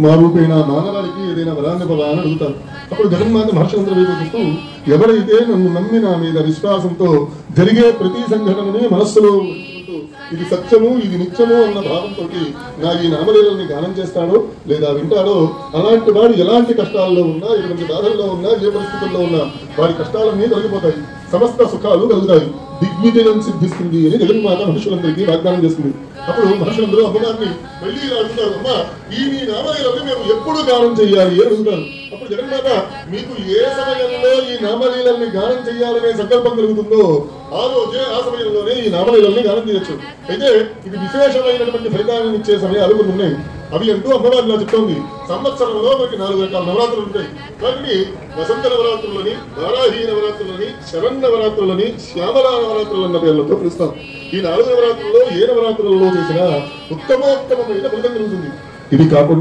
మా రూపేణ మానవాళికి ఏదైనా వరాన్ని అని అడుగుతారు. అప్పుడు జగన్మాత మహర్షులందరూ వైపు చూస్తూ ఎవరైతే నన్ను నమ్మి నా మీద విశ్వాసంతో జరిగే ప్రతి సంఘటనని మనస్సులో ఉంచుకుంటూ ఇది సత్యము ఇది నిత్యము అన్న భావంతో నా ఈ నామలీలని గానం చేస్తాడో లేదా వింటాడో అలాంటి వాడు ఎలాంటి కష్టాల్లో ఉన్నా ఎటువంటి బాధల్లో ఉన్నా ఏ పరిస్థితుల్లో ఉన్నా వాడి కష్టాలన్నీ తొలగిపోతాయి, సమస్త సుఖాలు కలుగుతాయి, దిగ్విజయం సిద్ధిస్తుంది అని జగన్మాత మహర్షులందరికీ వాగ్దానం చేస్తుంది. అప్పుడు మహర్షులందరూ అమ్మగారిని వెళ్ళి ఇలా అడుగుతారు, అమ్మ ఈ మీ నామలీలని మేము ఎప్పుడు గానం చెయ్యాలి అని అడుగుతారు. అప్పుడు జగన్మాత మీకు ఏ సమయంలో ఈ నామలీలని గానం చెయ్యాలనే సంకల్పం కలుగుతుందో ఆ రోజే ఆ సమయంలోనే ఈ నామలీలని గానం చేయొచ్చు. అయితే ఇది విశేషమైనటువంటి ఫలితాలను ఇచ్చే సమయాలు కొన్ని ఉన్నాయి. అవి అంటూ అమ్మవారు ఇలా చెప్తోంది, సంవత్సరంలో మనకి 4 రకాల నవరాత్రులు ఉంటాయి. వాటిని వసంత నవరాత్రులని, వారాహి నవరాత్రులని, శరన్నవరాత్రులని, శ్యామలా నవరాత్రులు అన్న పేర్లతో పిలుస్తాం. ఈ 4 నవరాత్రుల్లో ఏ నవరాత్రులలో చేసినా ఉత్తమోత్తమైన ఫలితం కలుగుతుంది. ఇది కాకుండా